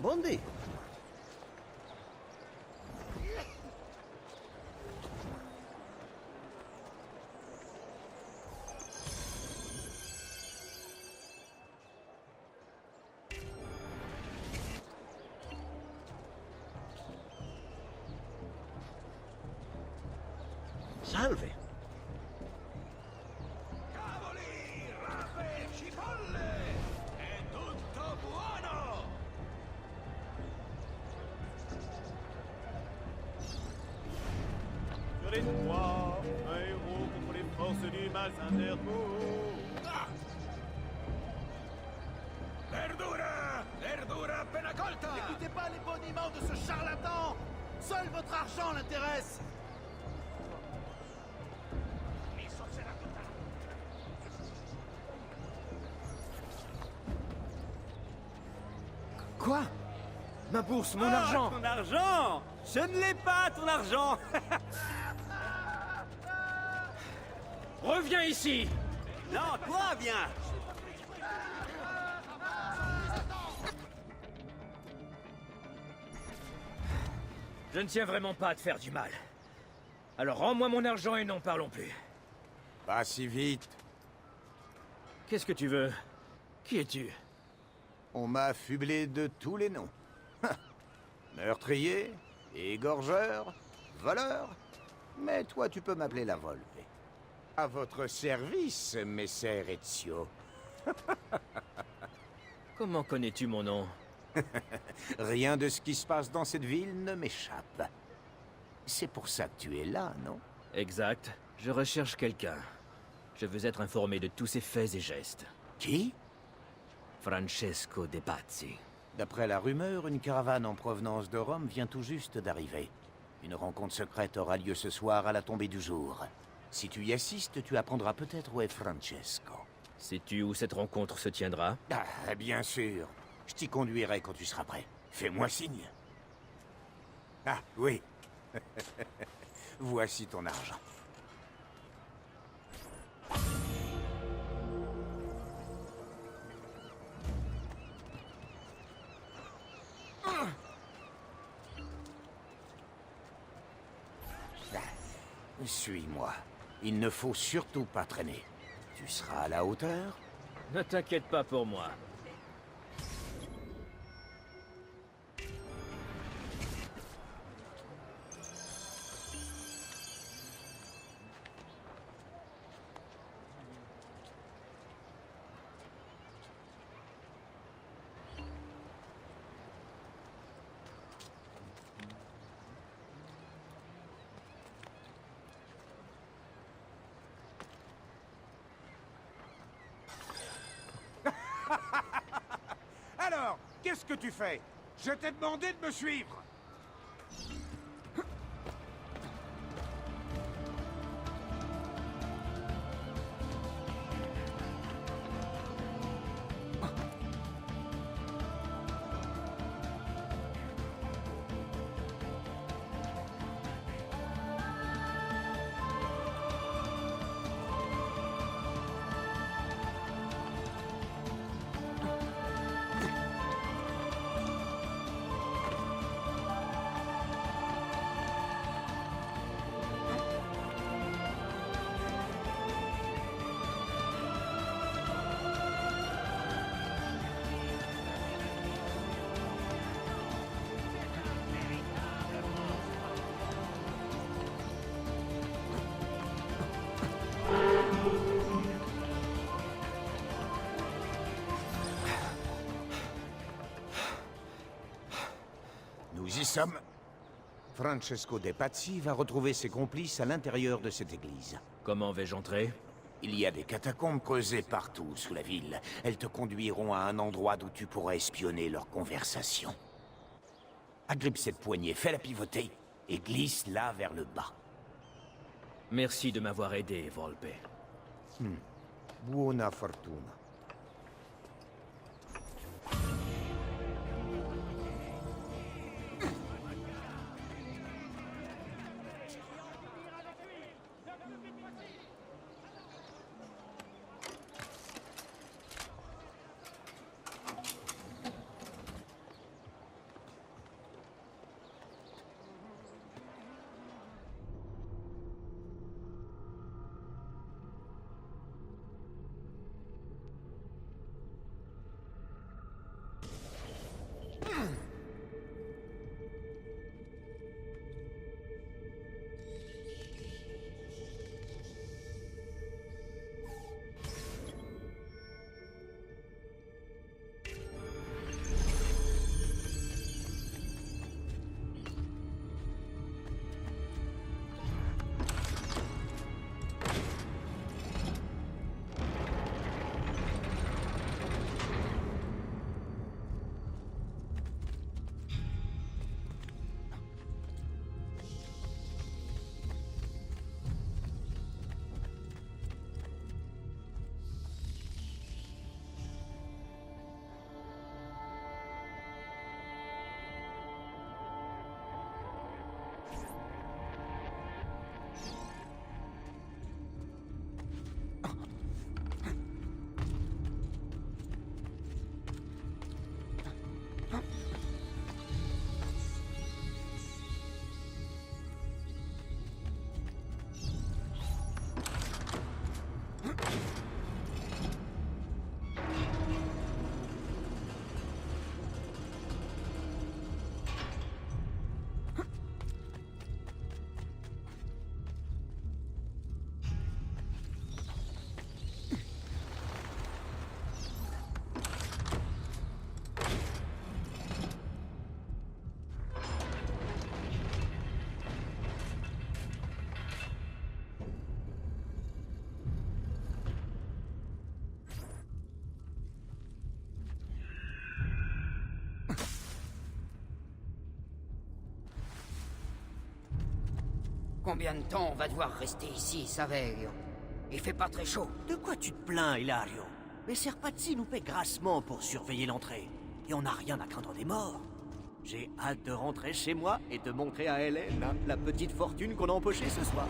Bondi. Salve. Cavoli, rape, cipolle! È tutto buono! Sur les trois, un héros contre les forces du mal s'interpose. Ah! Verdura! Verdura appena colta! N'écoutez pas les boniments de ce charlatan. Seul votre argent l'intéresse. Quoi? Ma bourse, mon argent! Ton argent! Je ne l'ai pas, ton argent! Reviens ici! Non, toi, viens! Je ne tiens vraiment pas à te faire du mal. Alors rends-moi mon argent et n'en parlons plus. Pas si vite. Qu'est-ce que tu veux? Qui es-tu? On m'a affublé de tous les noms. Meurtrier, égorgeur, voleur. Mais toi, tu peux m'appeler la Volpe. À votre service, messer Ezio. Comment connais-tu mon nom? Rien de ce qui se passe dans cette ville ne m'échappe. C'est pour ça que tu es là, non? Exact. Je recherche quelqu'un. Je veux être informé de tous ses faits et gestes. Qui? Francesco De Pazzi. D'après la rumeur, une caravane en provenance de Rome vient tout juste d'arriver. Une rencontre secrète aura lieu ce soir à la tombée du jour. Si tu y assistes, tu apprendras peut-être où est Francesco. Sais-tu où cette rencontre se tiendra? Ah, bien sûr. Je t'y conduirai quand tu seras prêt. Fais-moi signe. Ah, oui. Voici ton argent. Suis-moi. Il ne faut surtout pas traîner. Tu seras à la hauteur? Ne t'inquiète pas pour moi. Alors, qu'est-ce que tu fais? Je t'ai demandé de me suivre. Nous y sommes. Francesco De Pazzi va retrouver ses complices à l'intérieur de cette église. Comment vais-je entrer? Il y a des catacombes creusées partout sous la ville. Elles te conduiront à un endroit d'où tu pourras espionner leur conversation. Agrippe cette poignée, fais-la pivoter et glisse-la vers le bas. Merci de m'avoir aidé, Volpe. Buona fortuna. Combien de temps on va devoir rester ici, Saverio? Il fait pas très chaud. De quoi tu te plains, Hilario? Les Serpazzi nous paient grassement pour surveiller l'entrée. Et on n'a rien à craindre des morts. J'ai hâte de rentrer chez moi et de montrer à Hélène la petite fortune qu'on a empochée ce soir.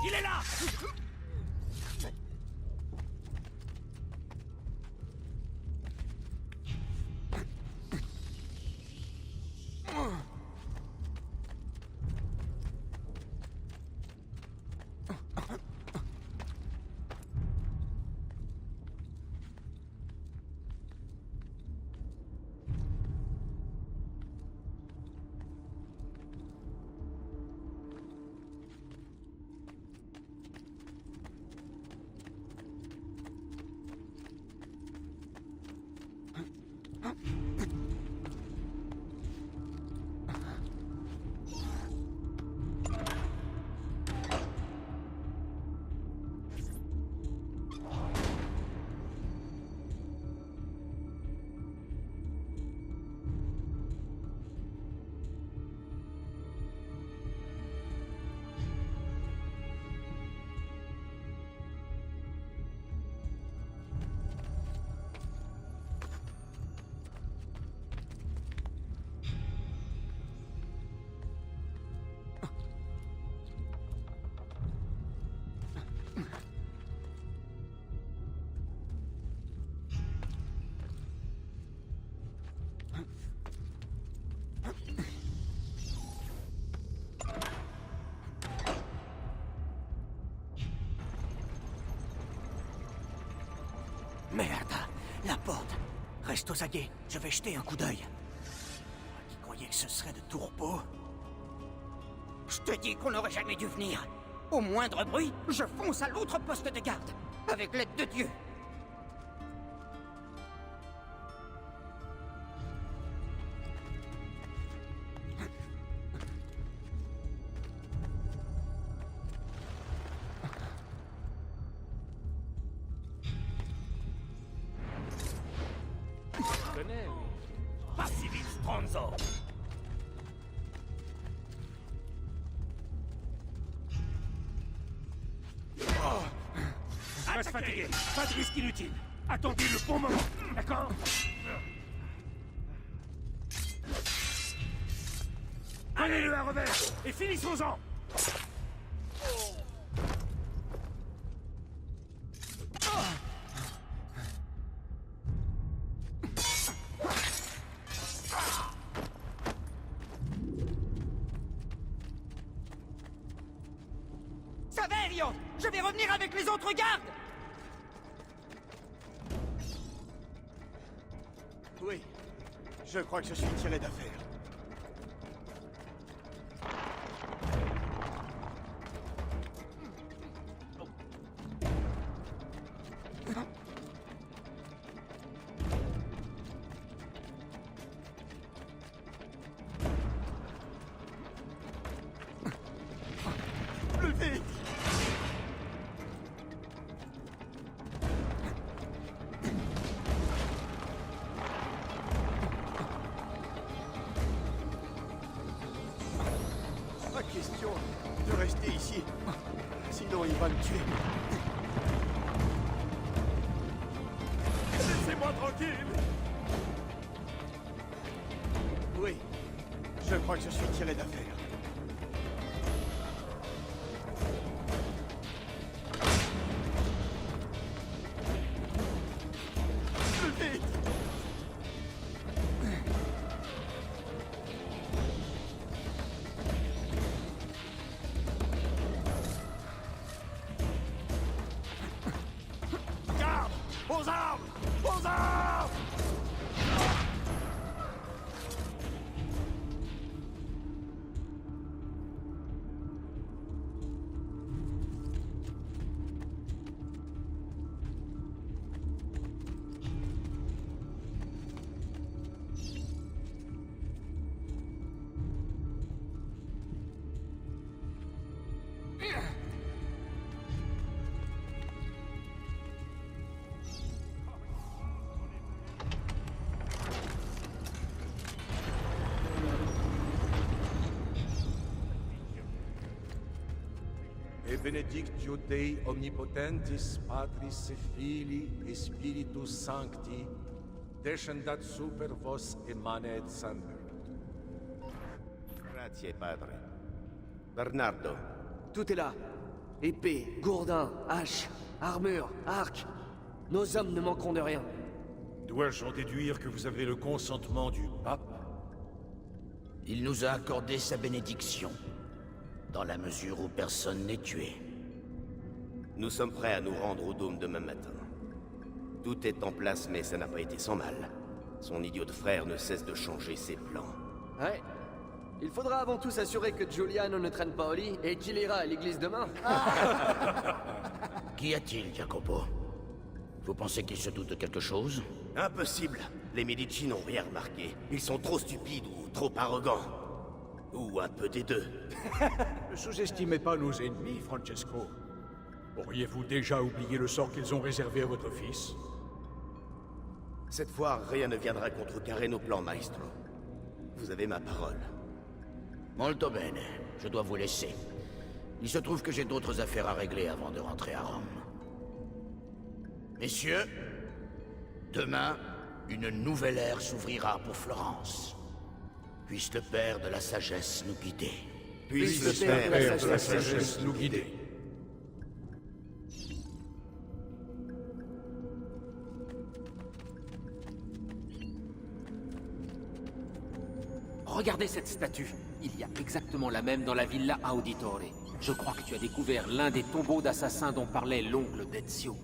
Il est là! Merde, la porte. Reste aux aguets, je vais jeter un coup d'œil. Moi qui croyais que ce serait de tout repos. Je te dis qu'on n'aurait jamais dû venir. Au moindre bruit, je fonce à l'autre poste de garde. Avec l'aide de Dieu. Pas si vite, Stronzo! Reste fatigué, pas de risque inutile. Attendez le bon moment, d'accord? Prenez-le à revers et finissons-en! Saverio! Je vais revenir avec les autres gardes! Oui, je crois que je suis tiré d'affaire. Plus vite! Pas question de rester ici. Sinon, il va me tuer. Laissez-moi tranquille! Oui, je crois que je suis tiré d'affaire. Plus vite! benedictio Dei omnipotentis, Patris et Filii et Spiritus Sancti, descendat super vos et manet semper. Grazie, padre. Bernardo. Tout est là. Épée, gourdin, hache, armure, arc. Nos hommes ne manqueront de rien. Dois-je en déduire que vous avez le consentement du pape? Il nous a accordé sa bénédiction, dans la mesure où personne n'est tué. Nous sommes prêts à nous rendre au dôme demain matin. Tout est en place, mais ça n'a pas été sans mal. Son idiot de frère ne cesse de changer ses plans. Ouais. Il faudra avant tout s'assurer que Giuliano ne traîne pas au lit et qu'il ira à l'église demain. Qu'y a-t-il, Jacopo? Vous pensez qu'il se doute de quelque chose? Impossible. Les Medici n'ont rien remarqué. Ils sont trop stupides ou trop arrogants. Ou un peu des deux. Ne sous-estimez pas nos ennemis, Francesco. Auriez-vous déjà oublié le sort qu'ils ont réservé à votre fils? Cette fois, rien ne viendra contrecarrer nos plans, maestro. Vous avez ma parole. Molto bene. Je dois vous laisser. Il se trouve que j'ai d'autres affaires à régler avant de rentrer à Rome. Messieurs, demain, une nouvelle ère s'ouvrira pour Florence. Puisse le Père de la Sagesse nous guider. Puisse le Père de la sagesse nous guider. Regardez cette statue. Il y a exactement la même dans la Villa Auditore. Je crois que tu as découvert l'un des tombeaux d'assassins dont parlait l'oncle d'Ezio.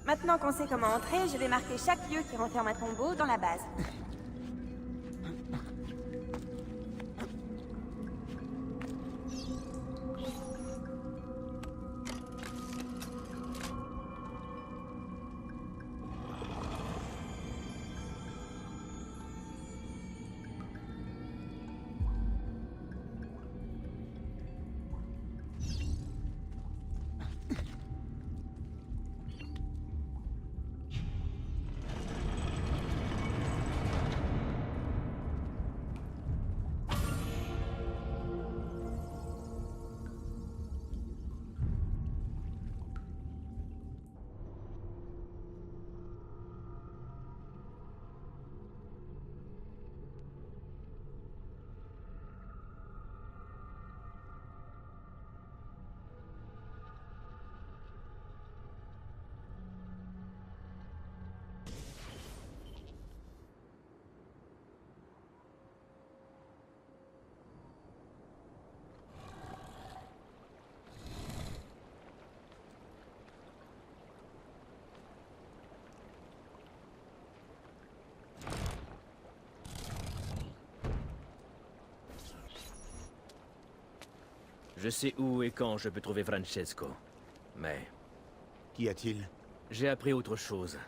Maintenant qu'on sait comment entrer, je vais marquer chaque lieu qui renferme un tombeau dans la base. Je sais où et quand je peux trouver Francesco. Mais Qu'y a-t-il? j'ai appris autre chose.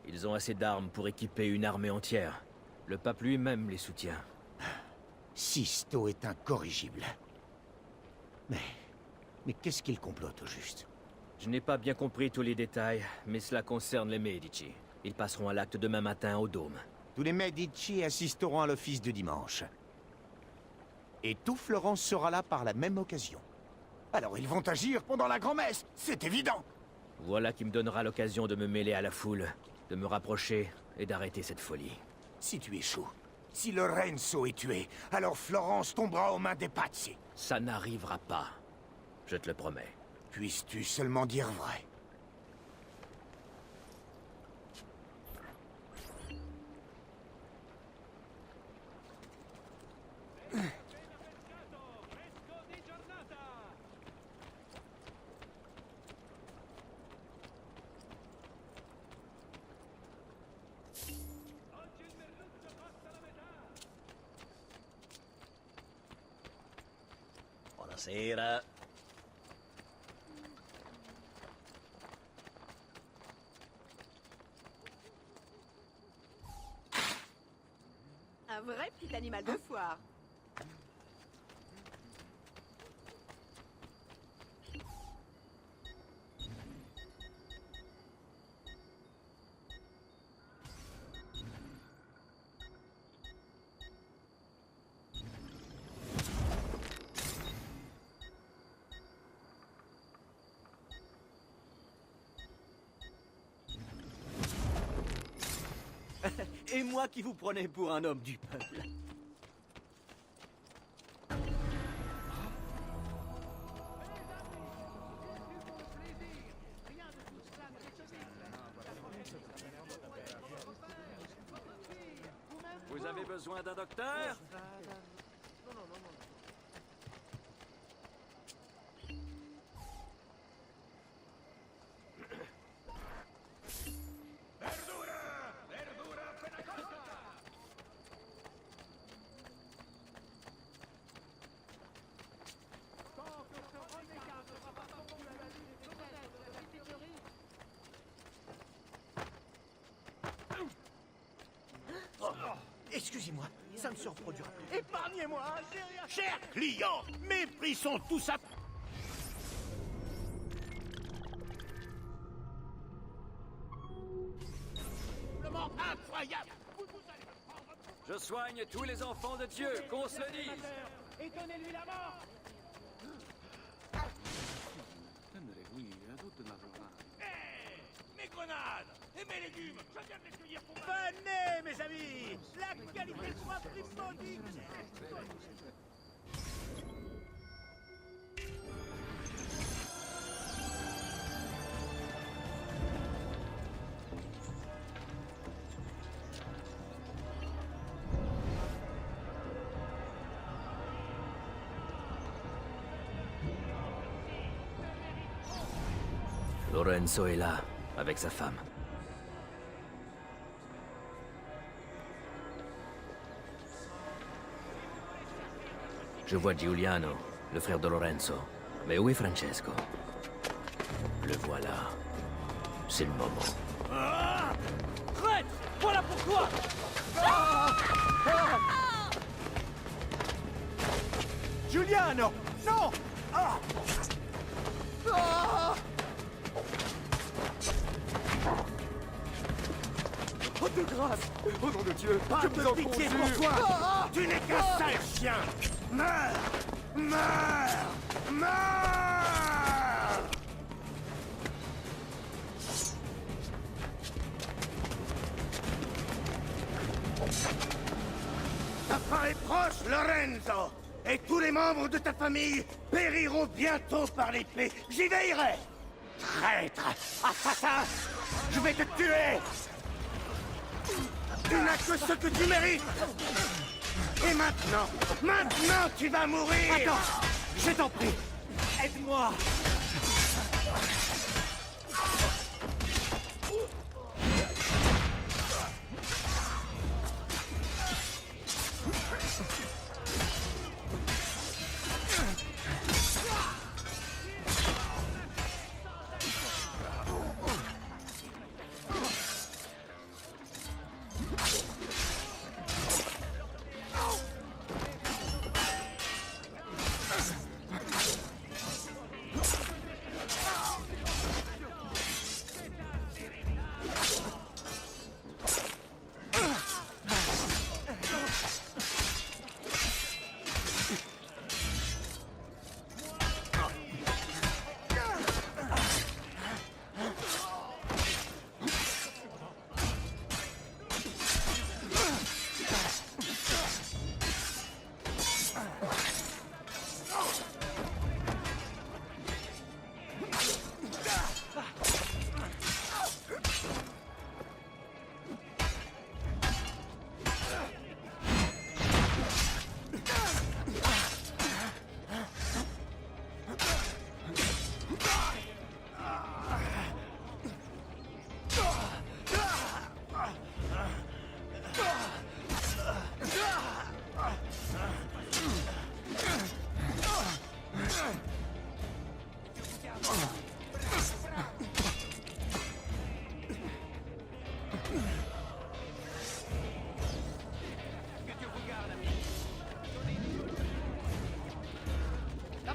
Ils ont assez d'armes pour équiper une armée entière. Le pape lui-même les soutient. Sisto est incorrigible. Mais qu'est-ce qu'il complote au juste? Je n'ai pas bien compris tous les détails, mais cela concerne les Medici. Ils passeront à l'acte demain matin au Dôme. Tous les Medici assisteront à l'office de dimanche. Et tout Florence sera là par la même occasion. Alors ils vont agir pendant la grand-messe, c'est évident! Voilà qui me donnera l'occasion de me mêler à la foule, de me rapprocher et d'arrêter cette folie. Si tu échoues, si Lorenzo est tué, alors Florence tombera aux mains des Pazzi. Ça n'arrivera pas. Je te le promets. Puisses-tu seulement dire vrai? Buonasera. Un vrai petit animal de foire. Et moi qui vous prenais pour un homme du peuple. Vous avez besoin d'un docteur? Excusez-moi, ça ne se reproduira plus. Épargnez-moi, j'ai rien... Chers clients, mes prix sont tous à... Incroyable. Je soigne tous les enfants de Dieu, qu'on se le dise. Et donnez-lui la mort. Mes grenades et mes légumes, je viens de les cueillir pour moi. Venez, mes amis. La qualité sera primordiale. Lorenzo est là, avec sa femme. Je vois Giuliano, le frère de Lorenzo. Mais où est Francesco? Le voilà. C'est le moment. Arrête! Voilà pourquoi! Giuliano! Non! Oh, de grâce! Au nom de Dieu! Pas je vous de en pitié conjure. pour toi! Tu n'es qu'un sale chien! Meurs! Meurs! Meurs! Ta fin est proche, Lorenzo! Et tous les membres de ta famille périront bientôt par l'épée. J'y veillerai! Traître! Assassin! Je vais te tuer! Tu n'as que ce que tu mérites! Et maintenant tu vas mourir! Attends! Je t'en prie! Aide-moi!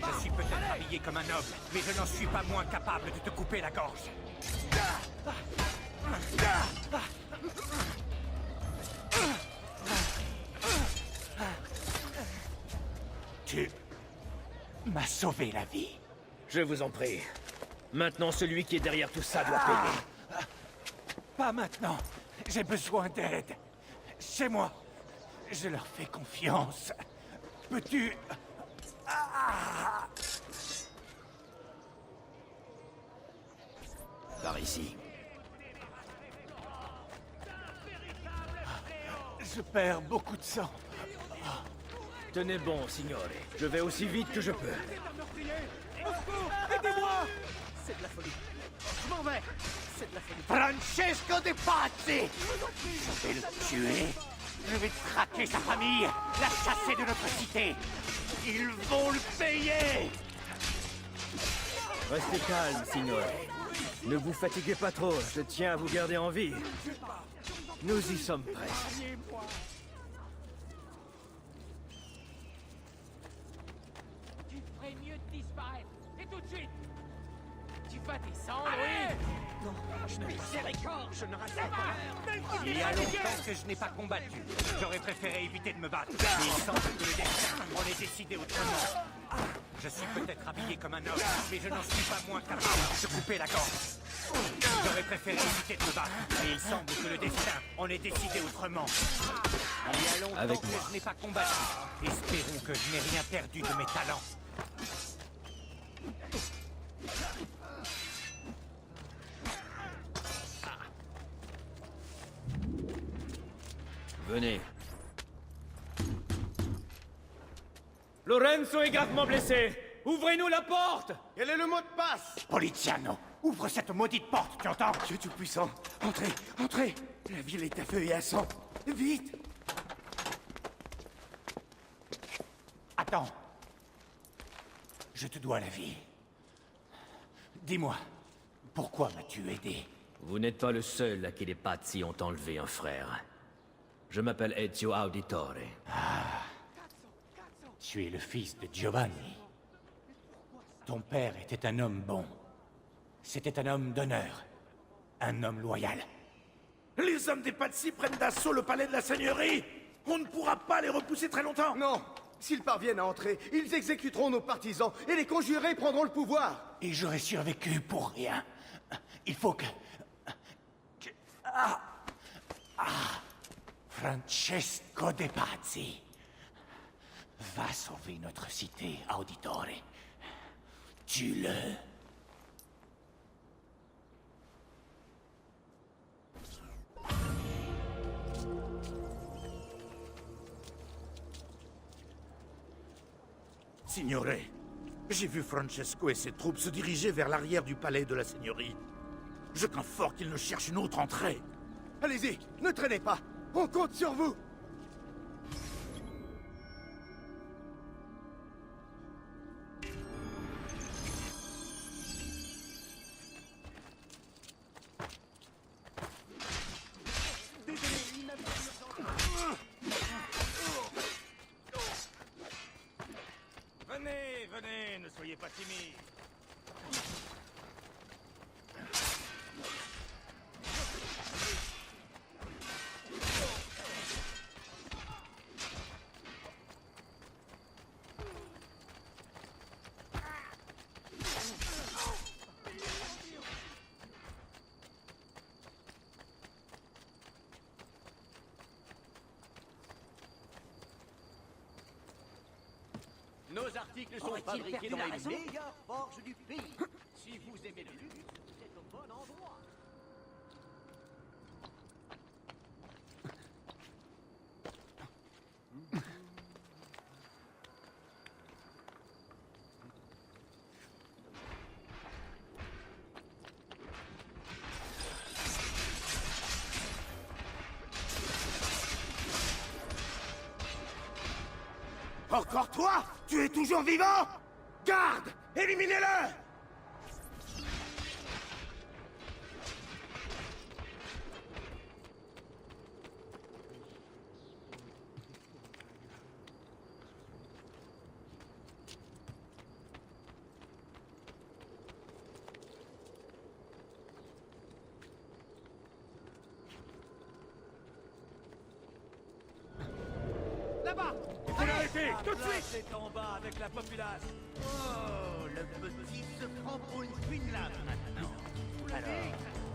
Je suis peut-être habillé comme un noble, mais je n'en suis pas moins capable de te couper la gorge. Tu m'as sauvé la vie. Je vous en prie. Maintenant, celui qui est derrière tout ça doit payer. Pas maintenant. J'ai besoin d'aide. chez moi. Je leur fais confiance. Peux-tu... Par ici. Je perds beaucoup de sang. Tenez bon, signore. Je vais aussi vite que je peux. Aidez-moi! C'est de la folie. Je m'en vais. C'est de la folie. Francesco De Pazzi! Je vais le tuer. Je vais traquer sa famille, la chasser de notre cité. Ils vont le payer! Restez calme, signore. Ne vous fatiguez pas trop, je tiens à vous garder en vie. Nous y sommes presque. Tu ferais mieux de disparaître. Et tout de suite. Tu vas descendre, oui. Non, je miséricorde, je ne rate pas. Il y a longtemps que je n'ai pas combattu. J'aurais préféré éviter de me battre. Mais il semble que le destin m'en ait décidé autrement. Je suis peut-être habillé comme un homme, mais je n'en suis pas moins capable de couper la gorge. J'aurais préféré éviter de me battre, mais il semble que le destin en ait décidé autrement. Il y a longtemps que je n'ai pas combattu. Espérons que je n'ai rien perdu de mes talents. Venez. Lorenzo est gravement blessé. Ouvrez-nous la porte! Quel est le mot de passe? Poliziano, ouvre cette maudite porte, tu entends? Dieu Tout-Puissant, entrez, entrez! La ville est à feu et à sang. Vite! Attends. Je te dois la vie. Dis-moi, pourquoi m'as-tu aidé? Vous n'êtes pas le seul à qui les Pazzi ont enlevé un frère. Je m'appelle Ezio Auditore. Ah. Tu es le fils de Giovanni. Ton père était un homme bon. C'était un homme d'honneur. Un homme loyal. Les hommes des Pazzi prennent d'assaut le palais de la seigneurie. On ne pourra pas les repousser très longtemps. Non. S'ils parviennent à entrer, ils exécuteront nos partisans et les conjurés prendront le pouvoir. Et j'aurais survécu pour rien. Il faut que... Francesco De Pazzi va sauver notre cité, Auditore. Tue-le. Signore, j'ai vu Francesco et ses troupes se diriger vers l'arrière du palais de la seigneurie. Je crains fort qu'ils ne cherchent une autre entrée. Allez-y, ne traînez pas. On compte sur vous. Venez, venez, ne soyez pas timide. Nos articles sont fabriqués dans les meilleures forges du pays. Si vous aimez le luxe, vous êtes au bon endroit. Encore toi? Tu es toujours vivant? Garde! Éliminez-le! Là-bas! Tout de suite! C'est en bas avec la populace. Oh, le petit se prend pour une fine lame maintenant. Alors,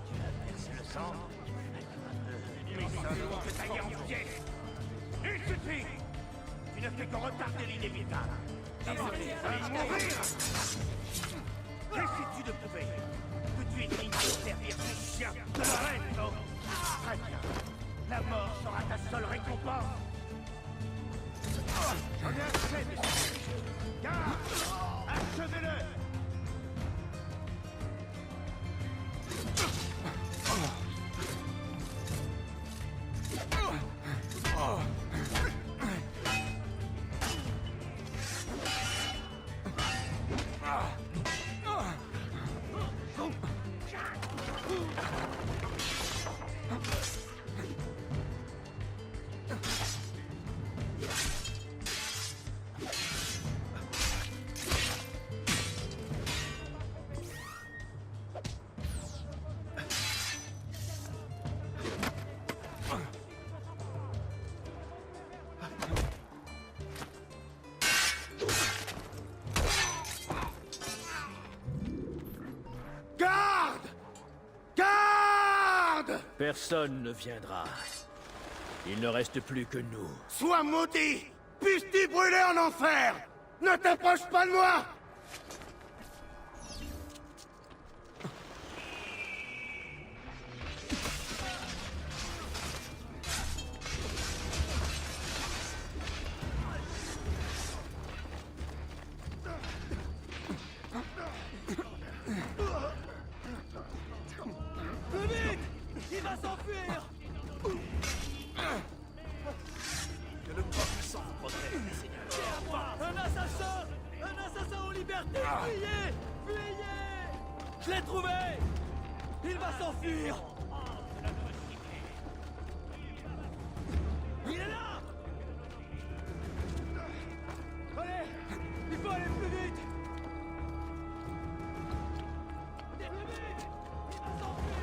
tu as versé le sang. Mais Je taillé en pièces. Il suffit. Tu ne fais que retarder l'inévitable. Désolé, mourir. Qu'est-ce que tu de prouver que tu es digne de servir ce chien de Lorenzo? Très bien. La mort sera ta seule récompense. J'en ai assez, messieurs. Garde! Achevez-le! Personne ne viendra. Il ne reste plus que nous. Sois maudit! Puisses-tu brûler en enfer! Ne t'approche pas de moi! Il va s'enfuir! Que le peuple s'en protège, Seigneur. Un assassin! Un assassin en liberté! Fuyez! Fuyez! Je l'ai trouvé! Il va s'enfuir! Il est là! Allez! Il faut aller plus vite! Plus vite! Il va s'enfuir!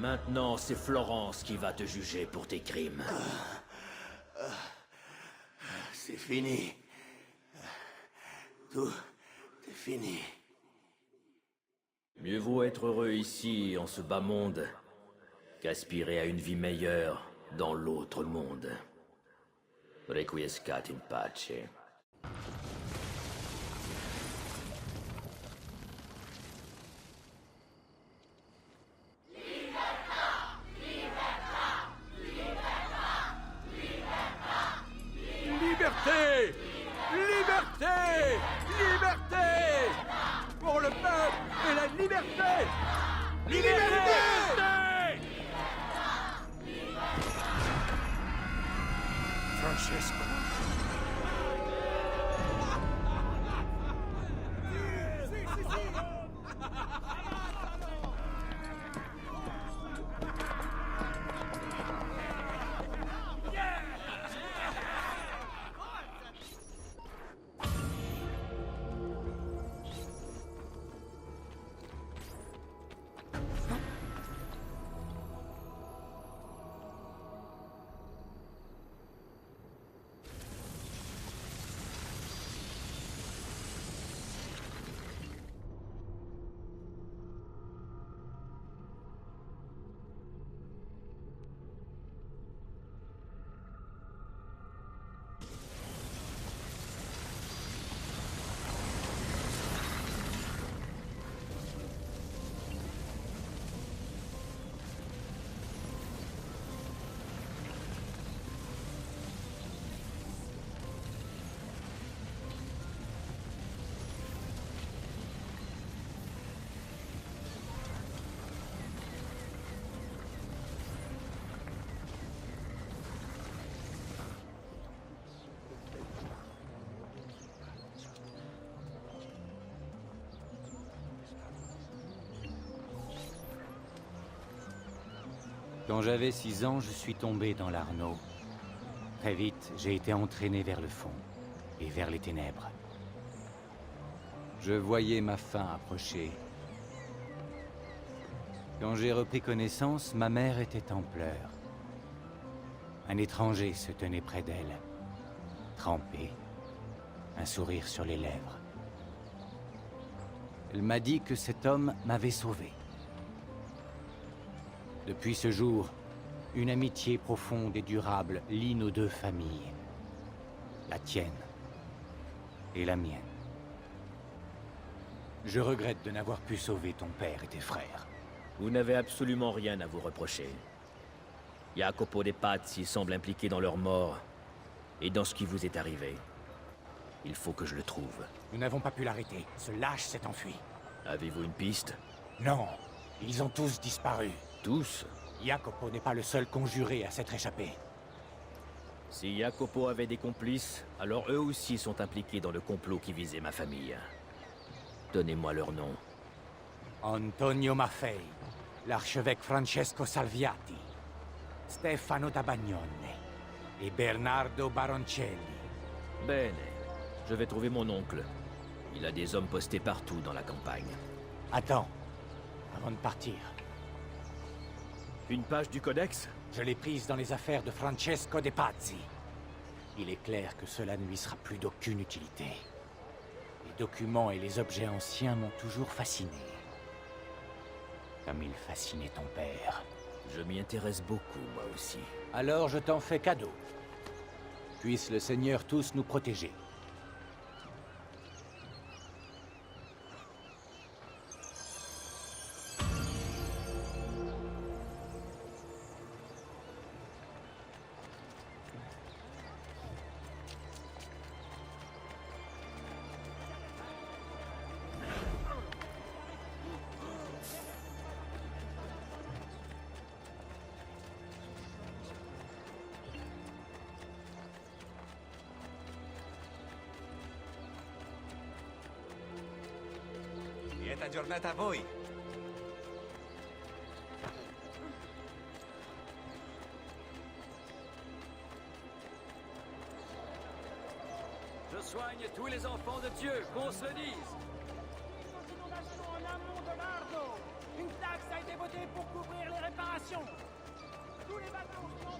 Maintenant, c'est Florence qui va te juger pour tes crimes. C'est fini. Tout est fini. Mieux vaut être heureux ici, en ce bas monde, qu'aspirer à une vie meilleure dans l'autre monde. Requiescat in pace. Liberté! Liberté! Liberté! Pour le peuple et la liberté! Liberté! Francesco. Quand j'avais 6 ans, je suis tombé dans l'Arno. Très vite, j'ai été entraîné vers le fond et vers les ténèbres. Je voyais ma fin approcher. Quand j'ai repris connaissance, ma mère était en pleurs. Un étranger se tenait près d'elle, trempé, un sourire sur les lèvres. Elle m'a dit que cet homme m'avait sauvé. Depuis ce jour, une amitié profonde et durable lie nos 2 familles. La tienne et la mienne. Je regrette de n'avoir pu sauver ton père et tes frères. Vous n'avez absolument rien à vous reprocher. Jacopo de Pazzi semble impliqué dans leur mort et dans ce qui vous est arrivé. Il faut que je le trouve. Nous n'avons pas pu l'arrêter. Ce lâche s'est enfui. Avez-vous une piste? Non, ils ont tous disparu. Tous? Jacopo n'est pas le seul conjuré à s'être échappé. Si Jacopo avait des complices, alors eux aussi sont impliqués dans le complot qui visait ma famille. Donnez-moi leur nom. Antonio Maffei, l'archevêque Francesco Salviati, Stefano da Bagnone et Bernardo Baroncelli. Bene. Je vais trouver mon oncle. Il a des hommes postés partout dans la campagne. Attends, avant de partir. Une page du codex? Je l'ai prise dans les affaires de Francesco de Pazzi. Il est clair que cela ne lui sera plus d'aucune utilité. Les documents et les objets anciens m'ont toujours fasciné. Comme il fascinait ton père. Je m'y intéresse beaucoup, moi aussi. Alors je t'en fais cadeau. Puisse le Seigneur tous nous protéger. Lieta giornata a voi. Je soigne tous les enfants de Dieu, qu'on se le dise. En amont de l'Arno, une taxe a été votée pour couvrir les réparations. Tous les bateaux sont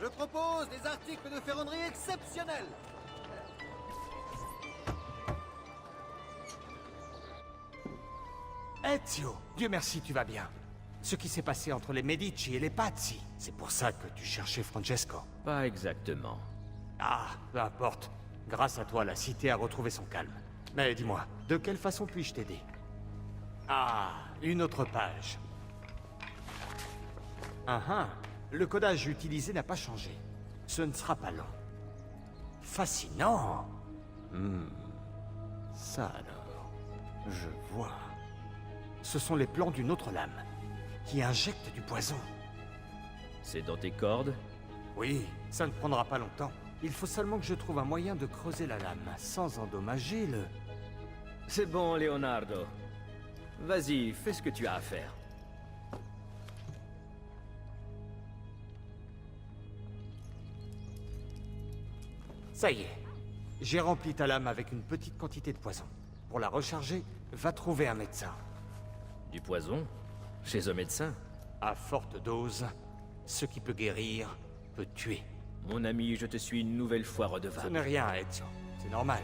Je propose des articles de ferronnerie exceptionnels. Ezio, Dieu merci, tu vas bien. Ce qui s'est passé entre les Medici et les Pazzi, c'est pour ça que tu cherchais Francesco. Pas exactement. Ah, peu importe. Grâce à toi, la cité a retrouvé son calme. Mais dis-moi, de quelle façon puis-je t'aider? Ah, une autre page. Le codage utilisé n'a pas changé. Ce ne sera pas long. Fascinant. Ça alors, je vois. Ce sont les plans d'une autre lame, qui injecte du poison. C'est dans tes cordes? Oui, ça ne prendra pas longtemps. Il faut seulement que je trouve un moyen de creuser la lame, sans endommager le... C'est bon, Leonardo. Vas-y, fais ce que tu as à faire. Ça y est. J'ai rempli ta lame avec une petite quantité de poison. Pour la recharger, va trouver un médecin. Du poison? Chez un médecin? À forte dose, ce qui peut guérir, peut tuer. Mon ami, je te suis une nouvelle fois redevable. Ce n'est rien, Ezio. C'est normal.